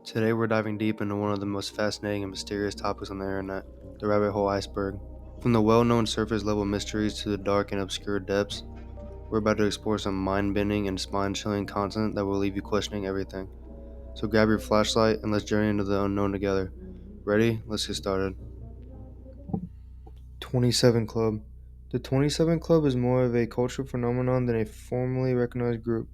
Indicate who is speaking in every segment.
Speaker 1: Today we're diving deep into one of the most fascinating and mysterious topics on the internet, the rabbit hole iceberg. From the well-known surface-level mysteries to the dark and obscure depths, we're about to explore some mind-bending and spine-chilling content that will leave you questioning everything. So grab your flashlight and let's journey into the unknown together. Ready? Let's get started. 27 Club. The 27 Club is more of a cultural phenomenon than a formally recognized group.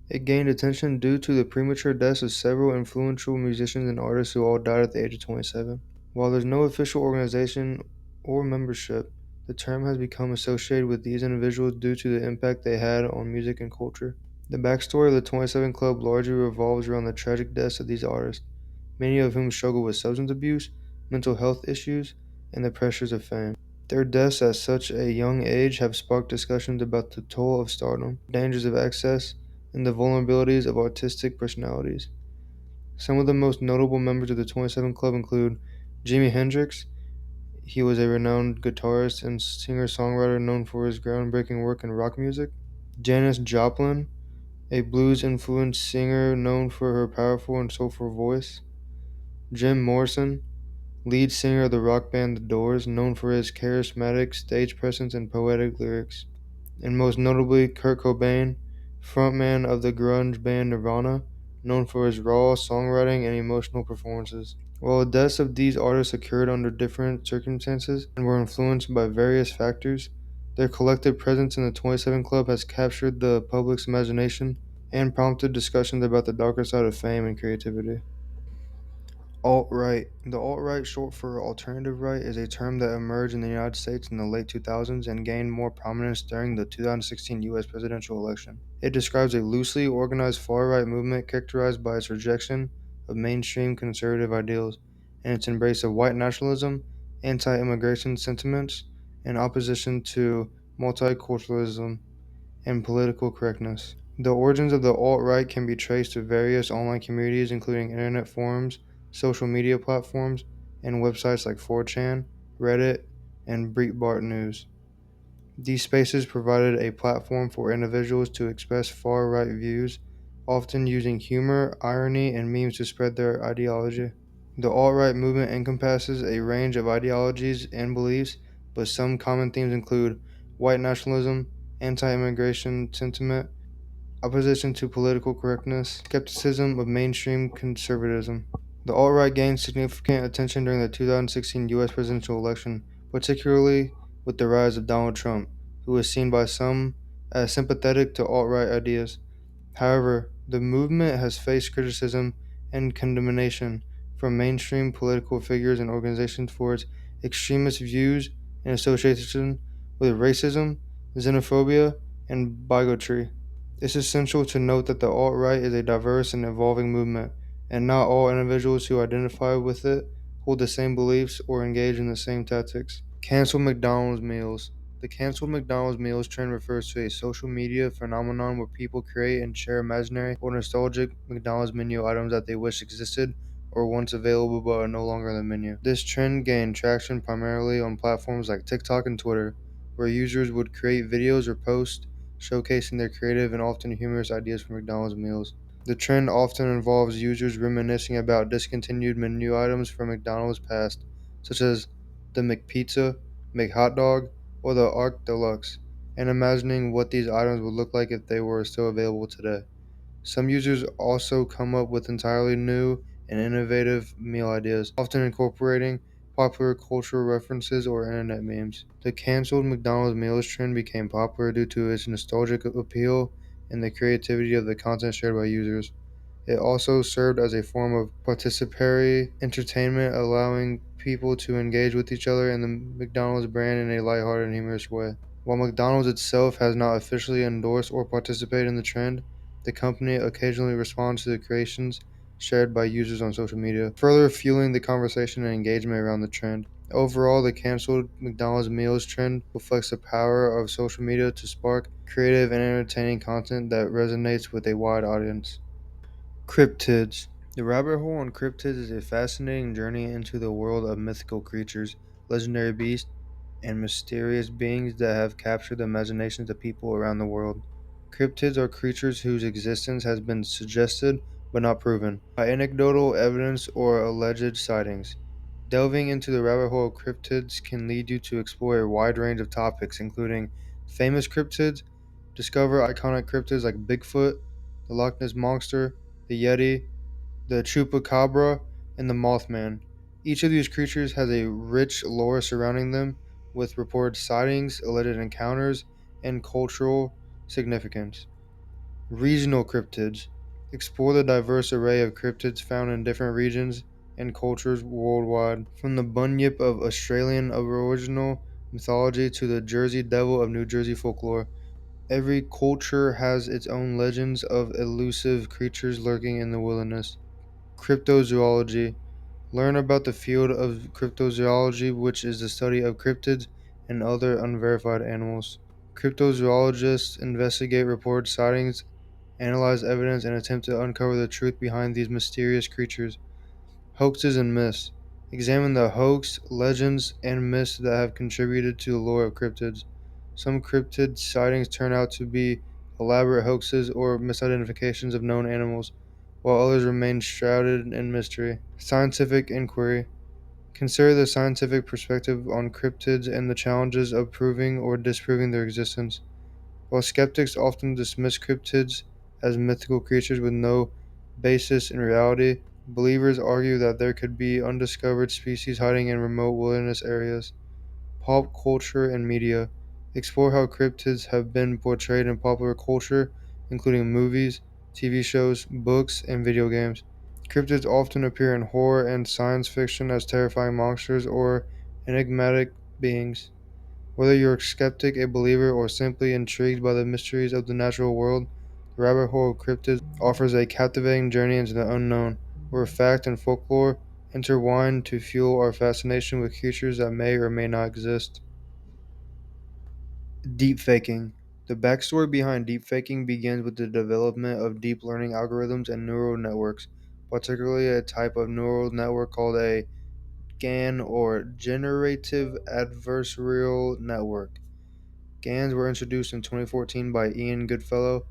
Speaker 1: It gained attention due to the premature deaths of several influential musicians and artists who all died at the age of 27. While there's no official organization or membership, the term has become associated with these individuals due to the impact they had on music and culture. The backstory of the 27 Club largely revolves around the tragic deaths of these artists, many of whom struggle with substance abuse, mental health issues, and the pressures of fame. Their deaths at such a young age have sparked discussions about the toll of stardom, dangers of excess, and the vulnerabilities of artistic personalities. Some of the most notable members of the 27 Club include Jimi Hendrix. He was a renowned guitarist and singer-songwriter known for his groundbreaking work in rock music. Janis Joplin, a blues-influenced singer known for her powerful and soulful voice. Jim Morrison, lead singer of the rock band The Doors, known for his charismatic stage presence and poetic lyrics. And most notably Kurt Cobain, frontman of the grunge band Nirvana, known for his raw songwriting and emotional performances. While the deaths of these artists occurred under different circumstances and were influenced by various factors, their collective presence in the 27 Club has captured the public's imagination and prompted discussions about the darker side of fame and creativity. Alt-right. The alt-right, short for alternative right, is a term that emerged in the United States in the late 2000s and gained more prominence during the 2016 U.S. presidential election. It describes a loosely organized far-right movement characterized by its rejection of mainstream conservative ideals and its embrace of white nationalism, anti-immigration sentiments, and opposition to multiculturalism and political correctness. The origins of the alt-right can be traced to various online communities including internet forums, social media platforms, and websites like 4chan, Reddit, and Breitbart News. These spaces provided a platform for individuals to express far-right views, often using humor, irony, and memes to spread their ideology. The alt-right movement encompasses a range of ideologies and beliefs, but some common themes include white nationalism, anti-immigration sentiment, opposition to political correctness, skepticism of mainstream conservatism. The alt-right gained significant attention during the 2016 U.S. presidential election, particularly with the rise of Donald Trump, who was seen by some as sympathetic to alt-right ideas. However, the movement has faced criticism and condemnation from mainstream political figures and organizations for its extremist views in association with racism, xenophobia, and bigotry. It's essential to note that the alt-right is a diverse and evolving movement, and not all individuals who identify with it hold the same beliefs or engage in the same tactics. Cancel McDonald's meals. The canceled McDonald's meals trend refers to a social media phenomenon where people create and share imaginary or nostalgic McDonald's menu items that they wish existed or once available but are no longer on the menu. This trend gained traction primarily on platforms like TikTok and Twitter, where users would create videos or posts showcasing their creative and often humorous ideas for McDonald's meals. The trend often involves users reminiscing about discontinued menu items from McDonald's past, such as the McPizza, McHotdog, or the Arc Deluxe, and imagining what these items would look like if they were still available today. Some users also come up with entirely new and innovative meal ideas, often incorporating popular cultural references or internet memes. The canceled McDonald's meals trend became popular due to its nostalgic appeal and the creativity of the content shared by users. It also served as a form of participatory entertainment, allowing people to engage with each other and the McDonald's brand in a lighthearted and humorous way. While McDonald's itself has not officially endorsed or participated in the trend, the company occasionally responds to the creations shared by users on social media, further fueling the conversation and engagement around the trend. Overall, the canceled McDonald's meals trend reflects the power of social media to spark creative and entertaining content that resonates with a wide audience. Cryptids. The rabbit hole on cryptids is a fascinating journey into the world of mythical creatures, legendary beasts, and mysterious beings that have captured the imaginations of people around the world. Cryptids are creatures whose existence has been suggested but not proven by anecdotal evidence or alleged sightings. Delving into the rabbit hole of cryptids can lead you to explore a wide range of topics, including famous cryptids, discover iconic cryptids like Bigfoot, the Loch Ness Monster, the Yeti, the Chupacabra, and the Mothman. Each of these creatures has a rich lore surrounding them, with reported sightings, alleged encounters, and cultural significance. Regional cryptids explore the diverse array of cryptids found in different regions and cultures worldwide, from the bunyip of Australian Aboriginal mythology to the Jersey Devil of New Jersey folklore. Every culture has its own legends of elusive creatures lurking in the wilderness. Cryptozoology. Learn about the field of cryptozoology, which is the study of cryptids and other unverified animals. Cryptozoologists investigate reported sightings, analyze evidence, and attempt to uncover the truth behind these mysterious creatures. Hoaxes and myths. Examine the hoax, legends, and myths that have contributed to the lore of cryptids. Some cryptid sightings turn out to be elaborate hoaxes or misidentifications of known animals, while others remain shrouded in mystery. Scientific inquiry. Consider the scientific perspective on cryptids and the challenges of proving or disproving their existence. While skeptics often dismiss cryptids as mythical creatures with no basis in reality, believers argue that there could be undiscovered species hiding in remote wilderness areas. Pop culture and media. Explore how cryptids have been portrayed in popular culture, including movies, TV shows, books, and video games. Cryptids often appear in horror and science fiction as terrifying monsters or enigmatic beings. Whether you're a skeptic, a believer, or simply intrigued by the mysteries of the natural world, the rabbit hole of cryptids offers a captivating journey into the unknown, where fact and folklore intertwine to fuel our fascination with creatures that may or may not exist. Deepfaking. The backstory behind deepfaking begins with the development of deep learning algorithms and neural networks, particularly a type of neural network called a GAN or Generative Adversarial Network. GANs were introduced in 2014 by Ian Goodfellow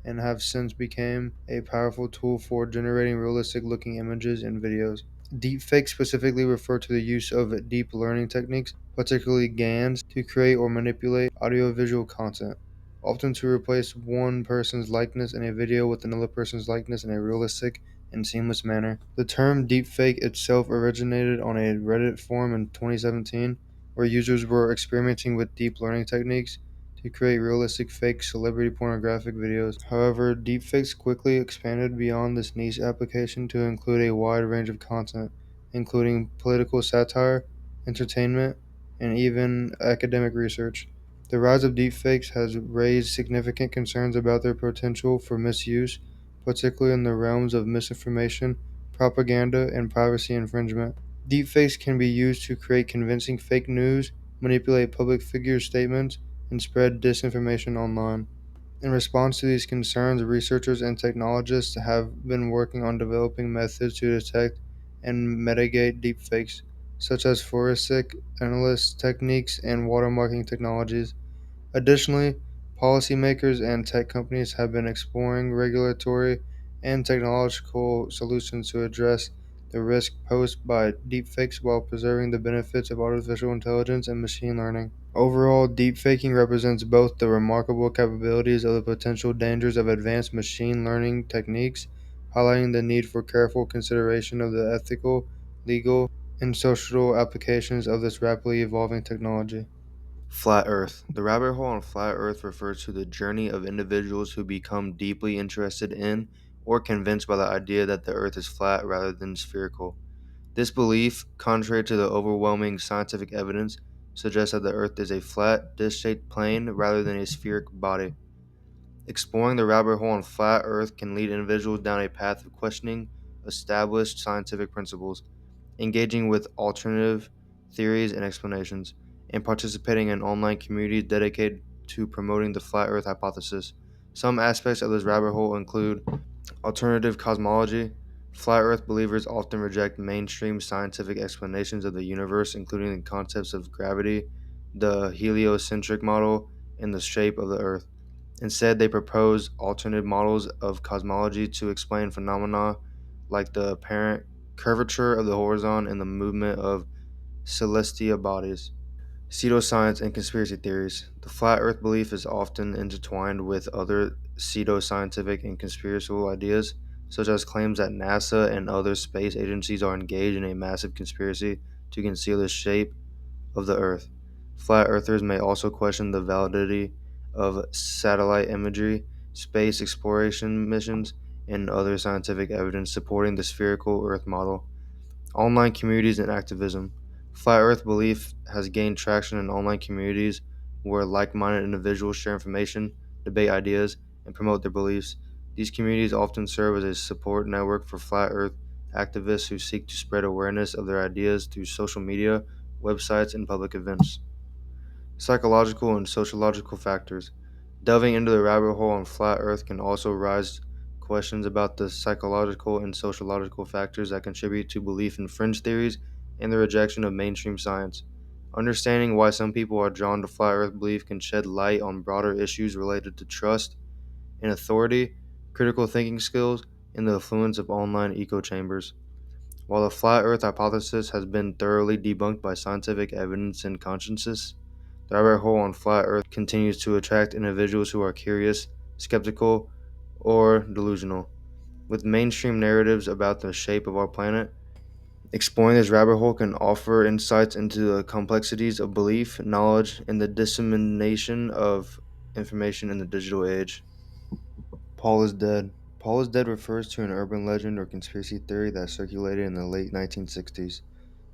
Speaker 1: and have since become a powerful tool for generating realistic looking images and videos. Deepfakes specifically refer to the use of deep learning techniques, particularly GANs, to create or manipulate audiovisual content, often to replace one person's likeness in a video with another person's likeness in a realistic and seamless manner. The term deepfake itself originated on a Reddit forum in 2017, where users were experimenting with deep learning techniques to create realistic fake celebrity pornographic videos. However, deepfakes quickly expanded beyond this niche application to include a wide range of content, including political satire, entertainment, and even academic research. The rise of deepfakes has raised significant concerns about their potential for misuse, particularly in the realms of misinformation, propaganda, and privacy infringement. Deepfakes can be used to create convincing fake news, manipulate public figures' statements, and spread disinformation online. In response to these concerns, researchers and technologists have been working on developing methods to detect and mitigate deepfakes, such as forensic analysis techniques and watermarking technologies. Additionally, policymakers and tech companies have been exploring regulatory and technological solutions to address the risk posed by deepfakes while preserving the benefits of artificial intelligence and machine learning. Overall, deepfaking represents both the remarkable capabilities of the potential dangers of advanced machine learning techniques, highlighting the need for careful consideration of the ethical, legal, and social applications of this rapidly evolving technology. Flat Earth. The rabbit hole on flat Earth refers to the journey of individuals who become deeply interested in or convinced by the idea that the Earth is flat rather than spherical. This belief, contrary to the overwhelming scientific evidence, suggests that the Earth is a flat, disc shaped plane rather than a spherical body. Exploring the rabbit hole on flat Earth can lead individuals down a path of questioning established scientific principles, engaging with alternative theories and explanations, and participating in online communities dedicated to promoting the flat Earth hypothesis. Some aspects of this rabbit hole include alternative cosmology. Flat Earth believers often reject mainstream scientific explanations of the universe, including the concepts of gravity, the heliocentric model, and the shape of the Earth. Instead, they propose alternate models of cosmology to explain phenomena like the apparent curvature of the horizon and the movement of celestial bodies. Pseudoscience and conspiracy theories. The flat earth belief is often intertwined with other pseudoscientific and conspiratorial ideas, such as claims that NASA and other space agencies are engaged in a massive conspiracy to conceal the shape of the earth. Flat earthers may also question the validity of satellite imagery, space exploration missions, and other scientific evidence supporting the spherical earth model. Online communities and activism. Flat Earth belief has gained traction in online communities where like minded individuals share information, debate ideas, and promote their beliefs. These communities often serve as a support network for Flat Earth activists who seek to spread awareness of their ideas through social media, websites, and public events. Psychological and sociological factors. Delving into the rabbit hole on flat Earth can also raise questions about the psychological and sociological factors that contribute to belief in fringe theories and the rejection of mainstream science. Understanding why some people are drawn to flat Earth belief can shed light on broader issues related to trust and authority, critical thinking skills, and the influence of online echo chambers. While the flat Earth hypothesis has been thoroughly debunked by scientific evidence and consciences, the rabbit hole on flat Earth continues to attract individuals who are curious, skeptical, or delusional. With mainstream narratives about the shape of our planet, exploring this rabbit hole can offer insights into the complexities of belief, knowledge, and the dissemination of information in the digital age. Paul is dead. Paul is dead refers to an urban legend or conspiracy theory that circulated in the late 1960s,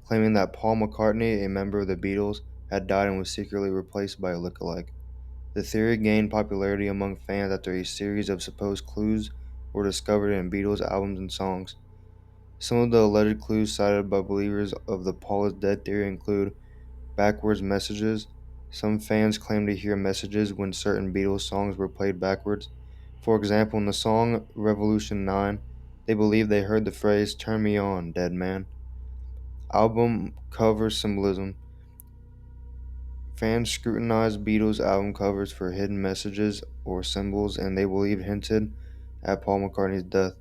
Speaker 1: claiming that Paul McCartney, a member of the Beatles, had died and was secretly replaced by a lookalike. The theory gained popularity among fans after a series of supposed clues were discovered in Beatles albums and songs. Some of the alleged clues cited by believers of the Paul is dead theory include backwards messages. Some fans claim to hear messages when certain Beatles songs were played backwards. For example, in the song Revolution 9, they believe they heard the phrase "Turn me on, dead man." Album cover symbolism. Fans scrutinized Beatles album covers for hidden messages or symbols and they believed hinted at Paul McCartney's death.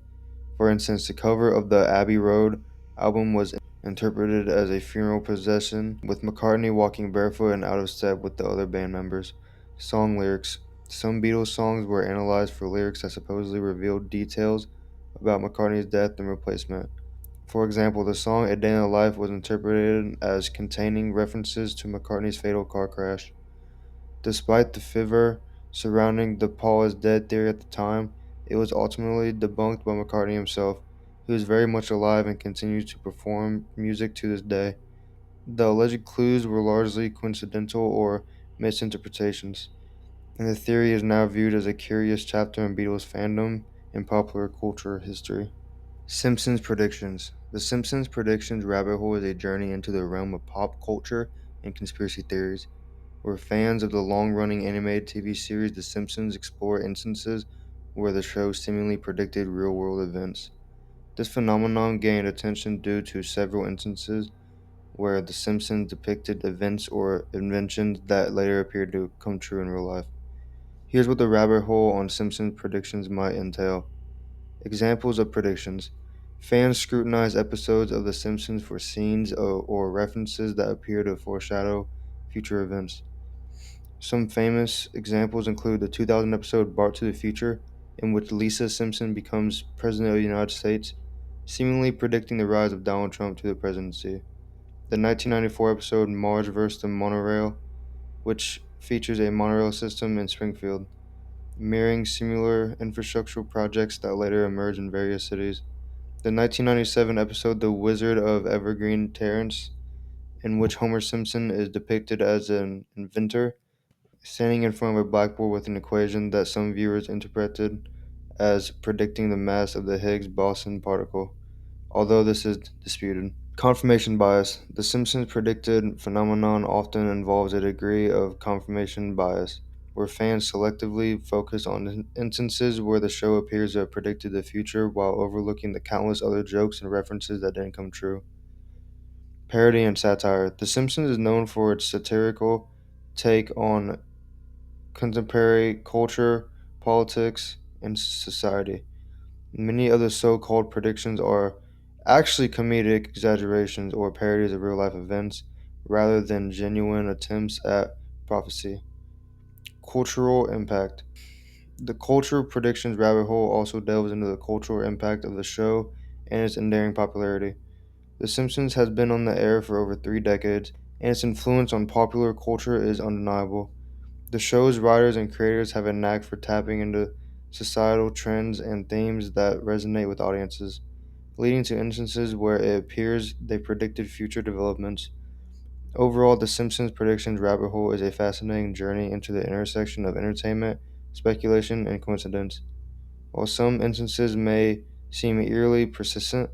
Speaker 1: For instance, the cover of the Abbey Road album was interpreted as a funeral procession, with McCartney walking barefoot and out of step with the other band members. Song lyrics. Some Beatles songs were analyzed for lyrics that supposedly revealed details about McCartney's death and replacement. For example, the song A Day in the Life was interpreted as containing references to McCartney's fatal car crash. Despite the fervor surrounding the Paul is dead theory at the time, it was ultimately debunked by McCartney himself, who is very much alive and continues to perform music to this day. The alleged clues were largely coincidental or misinterpretations, and the theory is now viewed as a curious chapter in Beatles fandom and popular culture history. Simpsons predictions. The Simpsons predictions rabbit hole is a journey into the realm of pop culture and conspiracy theories, where fans of the long running animated TV series The Simpsons explore instances where the show seemingly predicted real world events. This phenomenon gained attention due to several instances where The Simpsons depicted events or inventions that later appeared to come true in real life. Here's what the rabbit hole on Simpsons predictions might entail. Examples of predictions. Fans scrutinize episodes of The Simpsons for scenes or references that appear to foreshadow future events. Some famous examples include the 2000 episode Bart to the Future, in which Lisa Simpson becomes President of the United States, seemingly predicting the rise of Donald Trump to the presidency. The 1994 episode Mars vs. the Monorail, which features a monorail system in Springfield, mirroring similar infrastructural projects that later emerged in various cities. The 1997 episode The Wizard of Evergreen Terrace, in which Homer Simpson is depicted as an inventor standing in front of a blackboard with an equation that some viewers interpreted as predicting the mass of the Higgs boson particle, although this is disputed. Confirmation bias. The Simpsons predicted phenomenon often involves a degree of confirmation bias, where fans selectively focus on instances where the show appears to have predicted the future while overlooking the countless other jokes and references that didn't come true. Parody and satire. The Simpsons is known for its satirical take on contemporary culture, politics, and society. Many of the so called predictions are actually comedic exaggerations or parodies of real life events rather than genuine attempts at prophecy. Cultural impact. The culture predictions rabbit hole also delves into the cultural impact of the show and its enduring popularity. The Simpsons has been on the air for over 3 decades, and its influence on popular culture is undeniable. The show's writers and creators have a knack for tapping into societal trends and themes that resonate with audiences, leading to instances where it appears they predicted future developments. Overall, The Simpsons Predictions Rabbit Hole is a fascinating journey into the intersection of entertainment, speculation, and coincidence. While some instances may seem eerily persistent,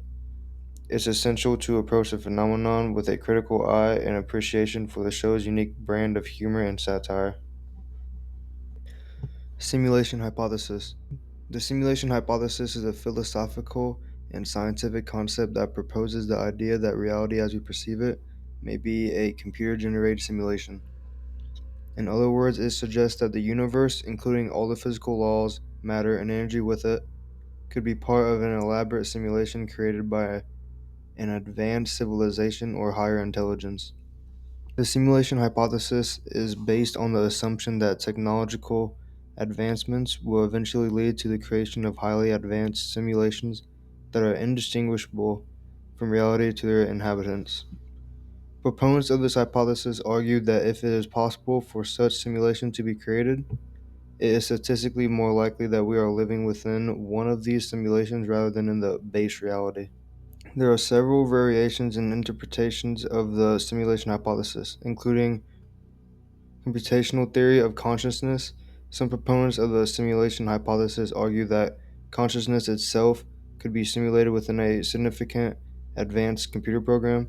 Speaker 1: it's essential to approach the phenomenon with a critical eye and appreciation for the show's unique brand of humor and satire. Simulation hypothesis. The simulation hypothesis is a philosophical and scientific concept that proposes the idea that reality as we perceive it may be a computer generated simulation. In other words, it suggests that the universe, including all the physical laws, matter, and energy with it, could be part of an elaborate simulation created by an advanced civilization or higher intelligence. The simulation hypothesis is based on the assumption that technological advancements will eventually lead to the creation of highly advanced simulations that are indistinguishable from reality to their inhabitants. Proponents of this hypothesis argue that if it is possible for such simulation to be created, it is statistically more likely that we are living within one of these simulations rather than in the base reality. There are several variations and interpretations of the simulation hypothesis, including computational theory of consciousness. Some proponents of the simulation hypothesis argue that consciousness itself could be simulated within a significant advanced computer program,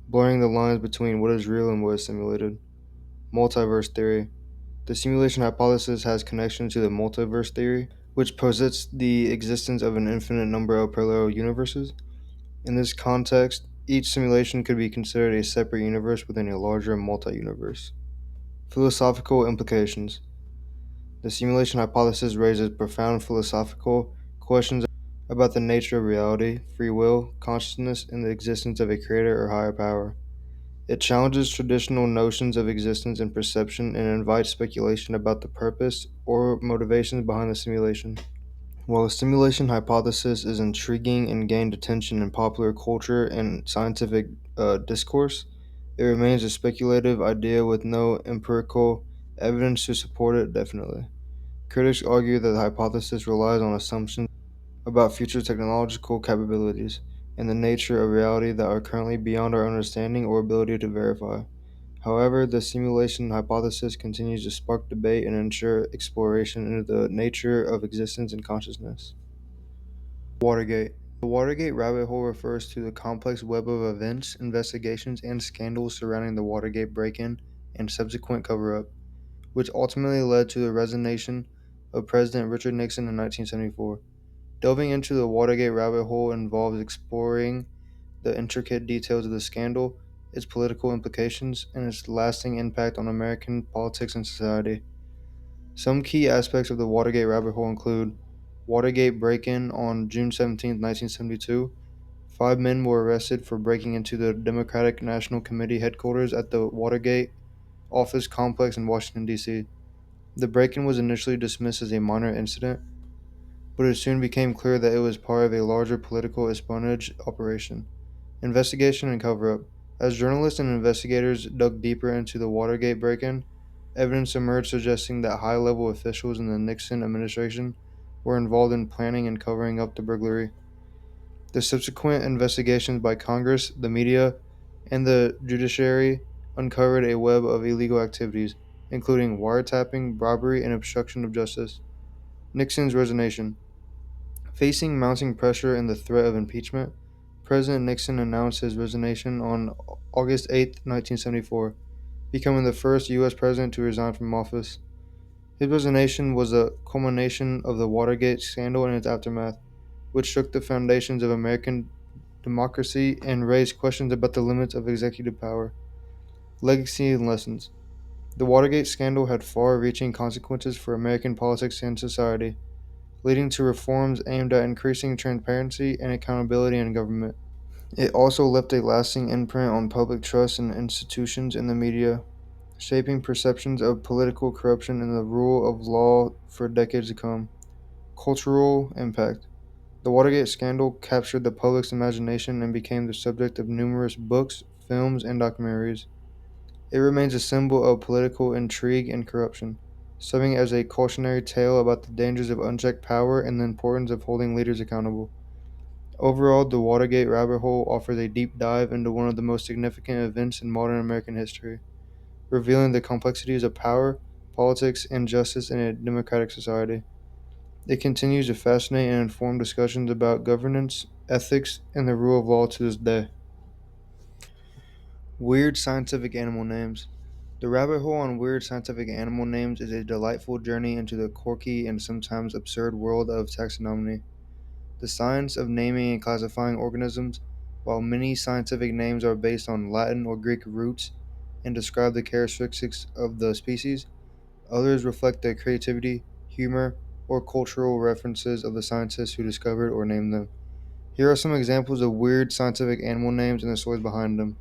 Speaker 1: blurring the lines between what is real and what is simulated. Multiverse theory. The simulation hypothesis has connection to the multiverse theory, which posits the existence of an infinite number of parallel universes. In this context, each simulation could be considered a separate universe within a larger multi universe. Philosophical implications. The simulation hypothesis raises profound philosophical questions about the nature of reality, free will, consciousness, and the existence of a creator or higher power. It challenges traditional notions of existence and perception and invites speculation about the purpose or motivations behind the simulation. While the simulation hypothesis is intriguing and gained attention in popular culture and scientific discourse, it remains a speculative idea with no empirical evidence to support it definitely. Critics argue that the hypothesis relies on assumptions about future technological capabilities and the nature of reality that are currently beyond our understanding or ability to verify. However, the simulation hypothesis continues to spark debate and ensure exploration into the nature of existence and consciousness. Watergate. The Watergate rabbit hole refers to the complex web of events, investigations, and scandals surrounding the Watergate break in and subsequent cover up, which ultimately led to the resignation of President Richard Nixon in 1974. Delving into the Watergate rabbit hole involves exploring the intricate details of the scandal, its political implications, and its lasting impact on American politics and society. Some key aspects of the Watergate rabbit hole include Watergate break in on June 17, 1972. 5 men were arrested for breaking into the Democratic National Committee headquarters at the Watergate office complex in Washington, D.C. The break in was initially dismissed as a minor incident, but it soon became clear that it was part of a larger political espionage operation. Investigation and cover up. As journalists and investigators dug deeper into the Watergate break in, evidence emerged suggesting that high level officials in the Nixon administration were involved in planning and covering up the burglary. The subsequent investigations by Congress, the media, and the judiciary uncovered a web of illegal activities, including wiretapping, robbery, and obstruction of justice. Nixon's resignation. Facing mounting pressure and the threat of impeachment, President Nixon announced his resignation on August 8, 1974, becoming the first U.S. president to resign from office. His resignation was a culmination of the Watergate scandal and its aftermath, which shook the foundations of American democracy and raised questions about the limits of executive power. Legacy and lessons. The Watergate scandal had far reaching consequences for American politics and society, leading to reforms aimed at increasing transparency and accountability in government. It also left a lasting imprint on public trust in institutions and the media, shaping perceptions of political corruption and the rule of law for decades to come. Cultural impact. The Watergate scandal captured the public's imagination and became the subject of numerous books, films, and documentaries. It remains a symbol of political intrigue and corruption, serving as a cautionary tale about the dangers of unchecked power and the importance of holding leaders accountable. Overall, the Watergate rabbit hole offers a deep dive into one of the most significant events in modern American history, revealing the complexities of power, politics, and justice in a democratic society. It continues to fascinate and inform discussions about governance, ethics, and the rule of law to this day. Weird scientific animal names. The rabbit hole on weird scientific animal names is a delightful journey into the quirky and sometimes absurd world of taxonomy, the science of naming and classifying organisms. While many scientific names are based on Latin or Greek roots and describe the characteristics of the species, others reflect the creativity, humor, or cultural references of the scientists who discovered or named them. Here are some examples of weird scientific animal names and the stories behind them.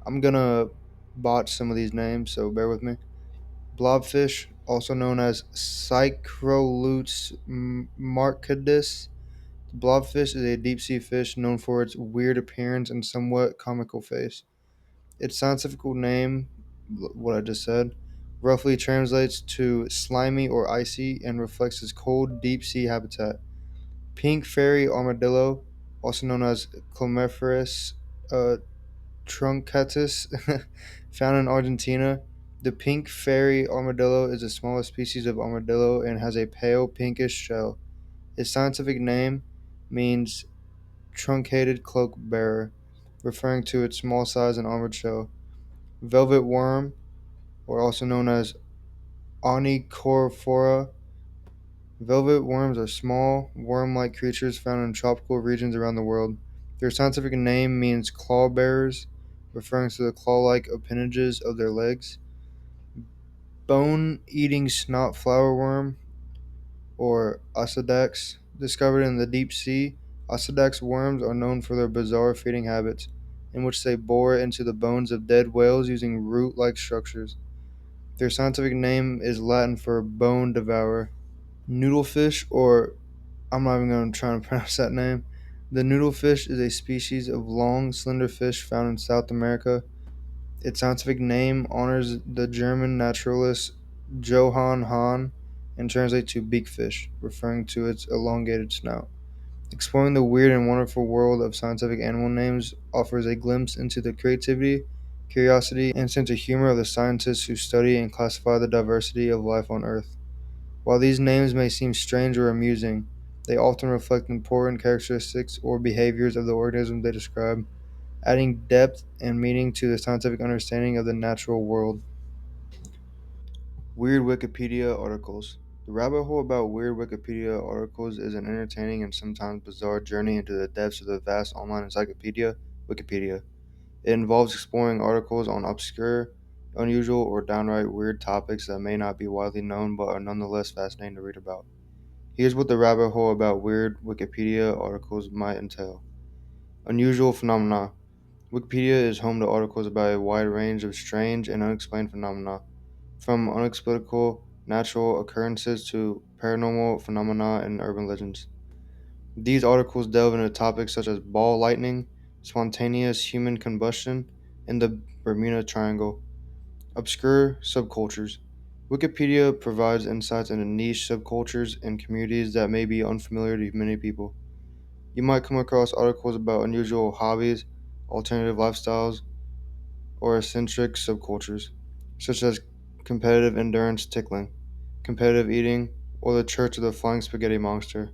Speaker 1: I'm gonna botch some of these names, so bear with me. Blobfish, also known as Cycrolutes marcadus. Blobfish is a deep sea fish known for its weird appearance and somewhat comical face. Its scientific name, what I just said, roughly translates to slimy or icy and reflects its cold, deep sea habitat. Pink fairy armadillo, also known as Chlomephorus uh, truncatus, found in Argentina. The pink fairy armadillo is the smallest species of armadillo and has a pale pinkish shell. Its scientific name means truncated cloak bearer, referring to its small size and armored shell. Velvet worm, or also known as Onychophora. Velvet worms are small, worm like creatures found in tropical regions around the world. Their scientific name means claw bearers, referring to the claw like appendages of their legs. Bone eating snot flower worm, or Osedax, discovered in the deep sea. Osedax worms are known for their bizarre feeding habits, in which they bore into the bones of dead whales using root like structures. Their scientific name is Latin for bone devourer. Noodlefish, or I'm not even going to try and pronounce that name. The noodlefish is a species of long, slender fish found in South America. Its scientific name honors the German naturalist Johann Hahn and translates to beakfish, referring to its elongated snout. Exploring the weird and wonderful world of scientific animal names offers a glimpse into the creativity, curiosity, and sense of humor of the scientists who study and classify the diversity of life on Earth. While these names may seem strange or amusing, they often reflect important characteristics or behaviors of the organisms they describe, adding depth and meaning to the scientific understanding of the natural world. Weird Wikipedia articles. The rabbit hole about weird Wikipedia articles is an entertaining and sometimes bizarre journey into the depths of the vast online encyclopedia, Wikipedia. It involves exploring articles on obscure, unusual, or downright weird topics that may not be widely known but are nonetheless fascinating to read about. Here's what the rabbit hole about weird Wikipedia articles might entail. Unusual phenomena. Wikipedia is home to articles about a wide range of strange and unexplained phenomena, from unexplicable natural occurrences to paranormal phenomena and urban legends. These articles delve into topics such as ball lightning, spontaneous human combustion, and the Bermuda Triangle. Obscure subcultures. Wikipedia provides insights into niche subcultures and communities that may be unfamiliar to many people. You might come across articles about unusual hobbies, alternative lifestyles, or eccentric subcultures, such as competitive endurance tickling, competitive eating, or the Church of the Flying Spaghetti Monster.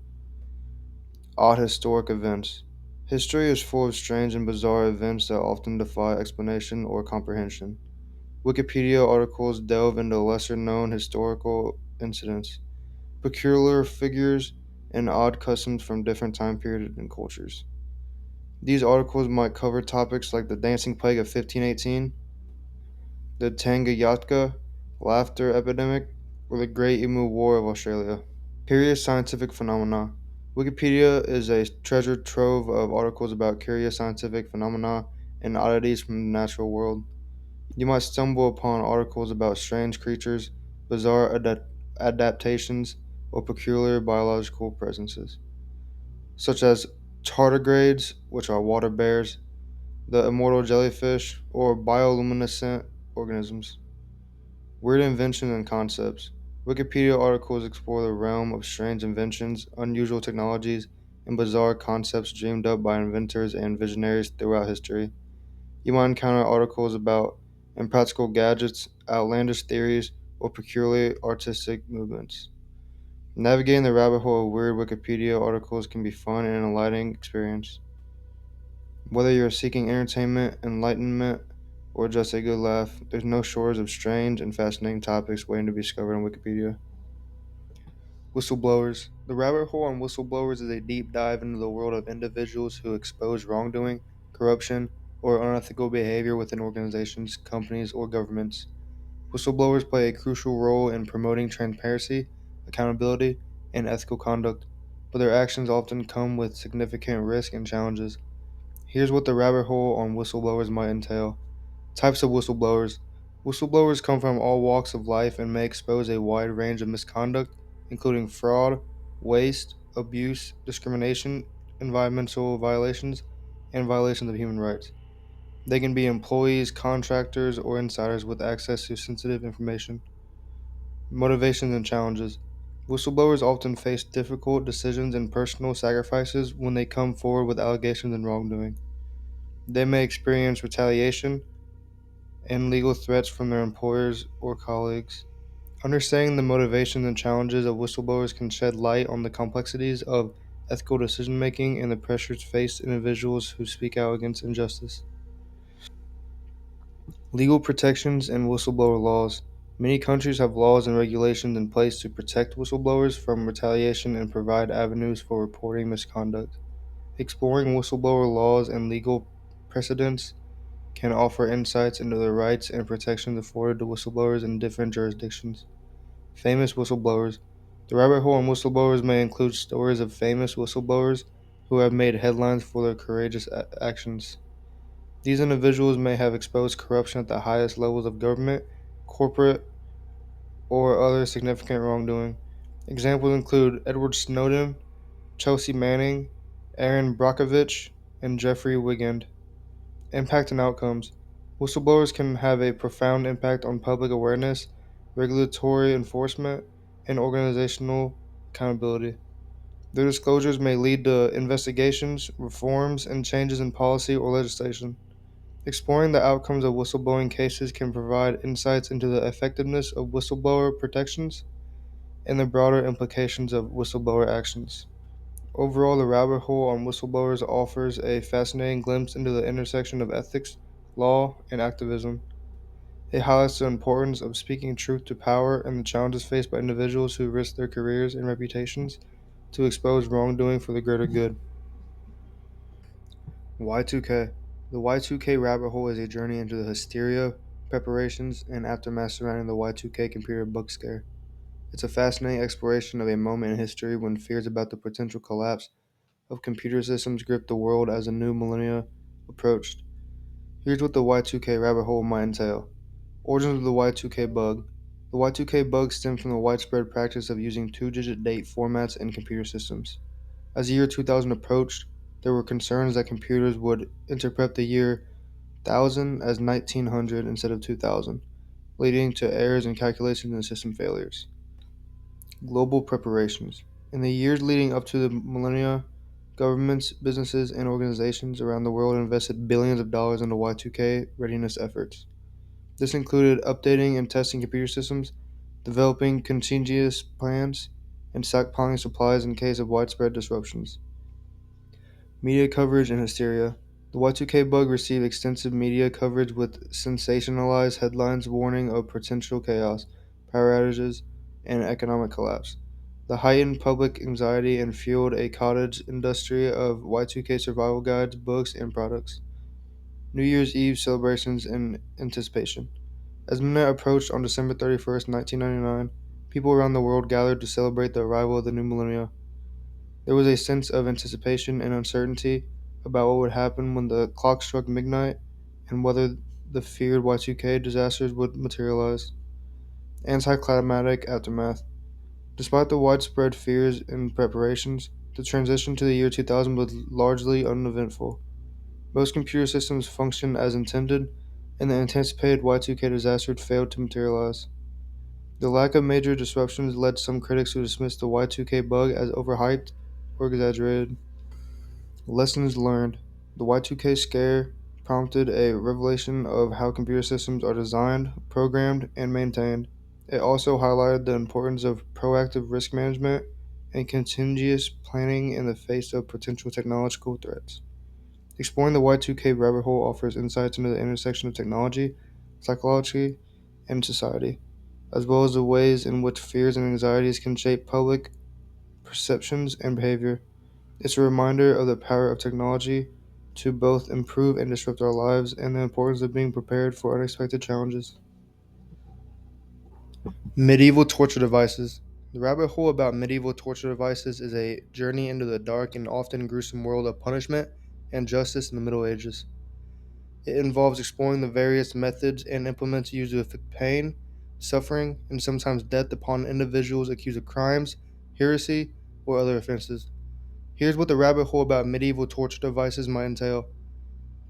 Speaker 1: Odd historic events. History is full of strange and bizarre events that often defy explanation or comprehension. Wikipedia articles delve into lesser known historical incidents, peculiar figures, and odd customs from different time periods and cultures. These articles might cover topics like the dancing plague of 1518, the Tangayatka, laughter epidemic, or the Great Emu War of Australia. Curious scientific phenomena. Wikipedia is a treasure trove of articles about curious scientific phenomena and oddities from the natural world. You might stumble upon articles about strange creatures, bizarre adaptations, or peculiar biological presences, such as tardigrades, which are water bears, the immortal jellyfish, or bioluminescent organisms. Weird inventions and concepts. Wikipedia articles explore the realm of strange inventions, unusual technologies, and bizarre concepts dreamed up by inventors and visionaries throughout history. You might encounter articles about impractical gadgets, outlandish theories, or peculiar artistic movements. Navigating the rabbit hole of weird Wikipedia articles can be fun and an enlightening experience. Whether you're seeking entertainment, enlightenment, or just a good laugh, there's no shortage of strange and fascinating topics waiting to be discovered on Wikipedia. Whistleblowers. The rabbit hole on whistleblowers is a deep dive into the world of individuals who expose wrongdoing, corruption, or unethical behavior within organizations, companies, or governments. Whistleblowers play a crucial role in promoting transparency, accountability, and ethical conduct, but their actions often come with significant risk and challenges. Here's what the rabbit hole on whistleblowers might entail. Types of whistleblowers. Whistleblowers come from all walks of life and may expose a wide range of misconduct, including fraud, waste, abuse, discrimination, environmental violations, and violations of human rights. They can be employees, contractors, or insiders with access to sensitive information. Motivations and challenges. Whistleblowers often face difficult decisions and personal sacrifices when they come forward with allegations and wrongdoing. They may experience retaliation and legal threats from their employers or colleagues. Understanding the motivations and challenges of whistleblowers can shed light on the complexities of ethical decision making and the pressures faced individuals who speak out against injustice. Legal protections and whistleblower laws. Many countries have laws and regulations in place to protect whistleblowers from retaliation and provide avenues for reporting misconduct. Exploring whistleblower laws and legal precedents can offer insights into the rights and protections afforded to whistleblowers in different jurisdictions. Famous whistleblowers. The rabbit hole on whistleblowers may include stories of famous whistleblowers who have made headlines for their courageous actions. These individuals may have exposed corruption at the highest levels of government, corporate, or other significant wrongdoing. Examples include Edward Snowden, Chelsea Manning, Aaron Brockovich, and Jeffrey Wigand. Impact and outcomes. Whistleblowers can have a profound impact on public awareness, regulatory enforcement, and organizational accountability. Their disclosures may lead to investigations, reforms, and changes in policy or legislation. Exploring the outcomes of whistleblowing cases can provide insights into the effectiveness of whistleblower protections and the broader implications of whistleblower actions. Overall, the rabbit hole on whistleblowers offers a fascinating glimpse into the intersection of ethics, law, and activism. It highlights the importance of speaking truth to power and the challenges faced by individuals who risk their careers and reputations to expose wrongdoing for the greater good. Y2K. The Y2K rabbit hole is a journey into the hysteria, preparations, and aftermath surrounding the Y2K computer bug scare. It's a fascinating exploration of a moment in history when fears about the potential collapse of computer systems gripped the world as a new millennia approached. Here's what the Y2K rabbit hole might entail. Origins of the Y2K bug. The Y2K bug stemmed from the widespread practice of using two-digit date formats in computer systems. As the year 2000 approached, there were concerns that computers would interpret the year 1000 as 1900 instead of 2000, leading to errors in calculations and system failures. Global preparations. In the years leading up to the millennia, governments, businesses, and organizations around the world invested billions of dollars into Y2K readiness efforts. This included updating and testing computer systems, developing contingency plans, and stockpiling supplies in case of widespread disruptions. Media coverage and hysteria. The Y2K bug received extensive media coverage with sensationalized headlines warning of potential chaos, power outages, and economic collapse. The heightened public anxiety and fueled a cottage industry of Y2K survival guides, books, and products. New Year's Eve celebrations in anticipation. As midnight approached on December 31st, 1999, people around the world gathered to celebrate the arrival of the new millennia. There was a sense of anticipation and uncertainty about what would happen when the clock struck midnight and whether the feared Y2K disasters would materialize. Anticlimactic aftermath. Despite the widespread fears and preparations, the transition to the year 2000 was largely uneventful. Most computer systems functioned as intended, and the anticipated Y2K disaster failed to materialize. The lack of major disruptions led some critics to dismiss the Y2K bug as overhyped or exaggerated. Lessons learned. The Y2K scare prompted a revelation of how computer systems are designed, programmed, and maintained. It also highlighted the importance of proactive risk management and continuous planning in the face of potential technological threats. Exploring the Y2K rabbit hole offers insights into the intersection of technology, psychology, and society, as well as the ways in which fears and anxieties can shape public perceptions and behavior. It's a reminder of the power of technology to both improve and disrupt our lives and the importance of being prepared for unexpected challenges. Medieval torture devices. The rabbit hole about medieval torture devices is a journey into the dark and often gruesome world of punishment and justice in the Middle Ages. It involves exploring the various methods and implements used to inflict pain, suffering, and sometimes death upon individuals accused of crimes, heresy, or other offenses. Here's what the rabbit hole about medieval torture devices might entail.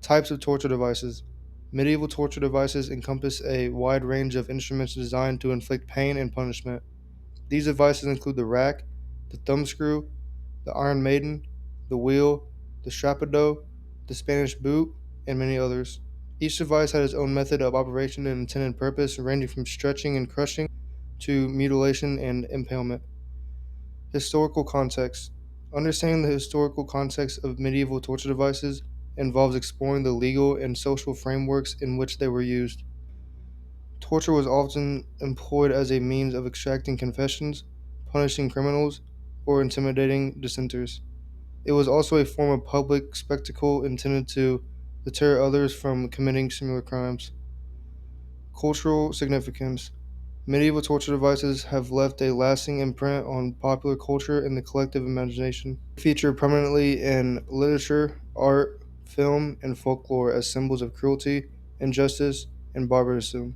Speaker 1: Types of torture devices. Medieval torture devices encompass a wide range of instruments designed to inflict pain and punishment. These devices include the rack, the thumbscrew, the Iron Maiden, the wheel, the strappado, the Spanish boot, and many others. Each device had its own method of operation and intended purpose, ranging from stretching and crushing to mutilation and impalement. Historical context. Understanding the historical context of medieval torture devices involves exploring the legal and social frameworks in which they were used. Torture was often employed as a means of extracting confessions, punishing criminals, or intimidating dissenters. It was also a form of public spectacle intended to deter others from committing similar crimes. Cultural significance. Medieval torture devices have left a lasting imprint on popular culture and the collective imagination. They feature prominently in literature, art, film, and folklore as symbols of cruelty, injustice, and barbarism.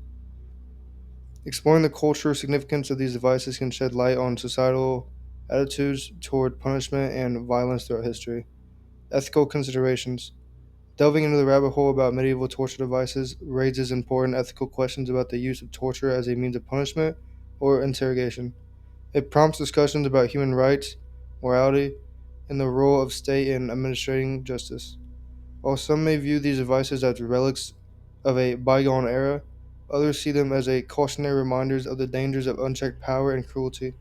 Speaker 1: Exploring the cultural significance of these devices can shed light on societal attitudes toward punishment and violence throughout history. Ethical considerations. Delving into the rabbit hole about medieval torture devices raises important ethical questions about the use of torture as a means of punishment or interrogation. It prompts discussions about human rights, morality, and the role of state in administrating justice. While some may view these devices as relics of a bygone era, others see them as a cautionary reminders of the dangers of unchecked power and cruelty.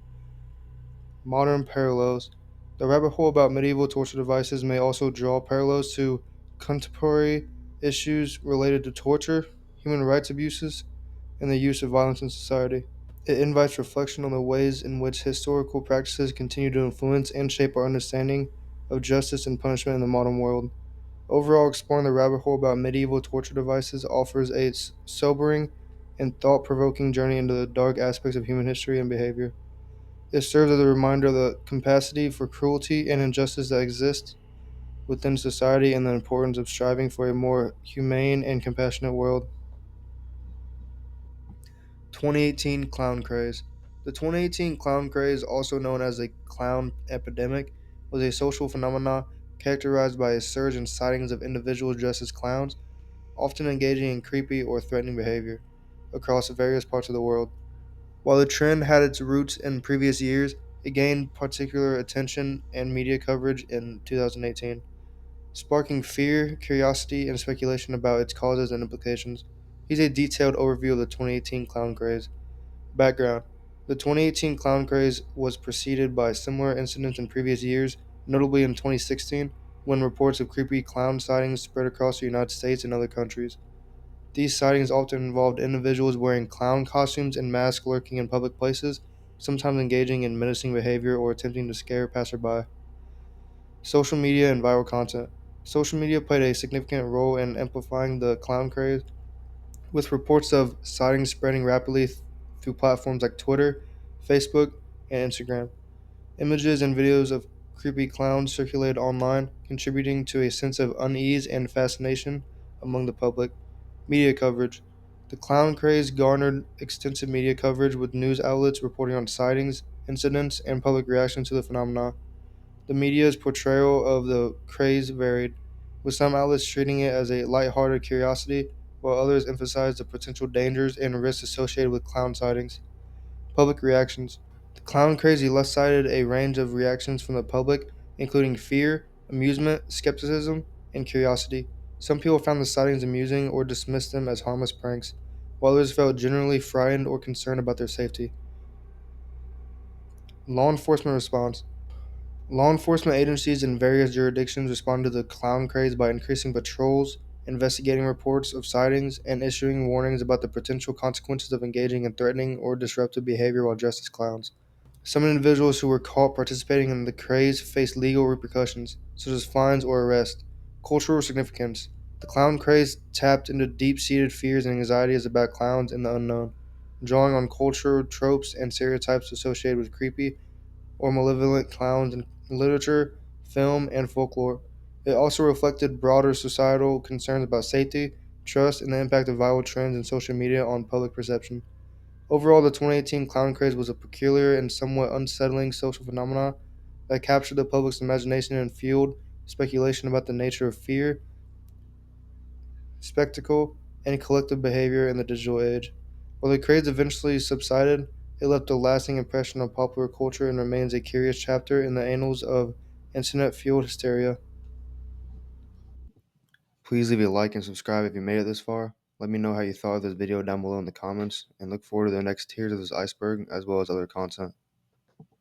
Speaker 1: Modern parallels. The rabbit hole about medieval torture devices may also draw parallels to contemporary issues related to torture, human rights abuses, and the use of violence in society. It invites reflection on the ways in which historical practices continue to influence and shape our understanding of justice and punishment in the modern world. Overall, exploring the rabbit hole about medieval torture devices offers a sobering and thought provoking journey into the dark aspects of human history and behavior. It serves as a reminder of the capacity for cruelty and injustice that exists within society and the importance of striving for a more humane and compassionate world. 2018 Clown Craze. The 2018 clown craze, also known as the clown epidemic, was a social phenomenon characterized by a surge in sightings of individuals dressed as clowns, often engaging in creepy or threatening behavior, across various parts of the world. While the trend had its roots in previous years, it gained particular attention and media coverage in 2018, sparking fear, curiosity, and speculation about its causes and implications. Here's a detailed overview of the 2018 clown craze. Background. The 2018 clown craze was preceded by similar incidents in previous years, notably in 2016, when reports of creepy clown sightings spread across the United States and other countries. These sightings often involved individuals wearing clown costumes and masks lurking in public places, sometimes engaging in menacing behavior or attempting to scare passerby. Social media and viral content. Social media played a significant role in amplifying the clown craze. with reports of sightings spreading rapidly through platforms like Twitter, Facebook, and Instagram. Images and videos of creepy clowns circulated online, contributing to a sense of unease and fascination among the public. Media coverage. The clown craze garnered extensive media coverage, with news outlets reporting on sightings, incidents, and public reaction to the phenomena. The media's portrayal of the craze varied, with some outlets treating it as a lighthearted curiosity, while others emphasized the potential dangers and risks associated with clown sightings. Public reactions. The clown craze elicited a range of reactions from the public, including fear, amusement, skepticism, and curiosity. Some people found the sightings amusing or dismissed them as harmless pranks, while others felt generally frightened or concerned about their safety. Law enforcement response. Law enforcement agencies in various jurisdictions responded to the clown craze by increasing patrols, investigating reports of sightings, and issuing warnings about the potential consequences of engaging in threatening or disruptive behavior while dressed as clowns. Some individuals who were caught participating in the craze faced legal repercussions, such as fines or arrest. Cultural significance. The clown craze tapped into deep seated fears and anxieties about clowns and the unknown, drawing on cultural tropes and stereotypes associated with creepy or malevolent clowns in literature, film, and folklore. It also reflected broader societal concerns about safety, trust, and the impact of viral trends in social media on public perception. Overall, the 2018 clown craze was a peculiar and somewhat unsettling social phenomenon that captured the public's imagination and fueled speculation about the nature of fear, spectacle, and collective behavior in the digital age. While the craze eventually subsided, it left a lasting impression on popular culture and remains a curious chapter in the annals of internet fueled hysteria. Please leave a like and subscribe if you made it this far. Let me know how you thought of this video down below in the comments, and look forward to the next tiers of this iceberg as well as other content.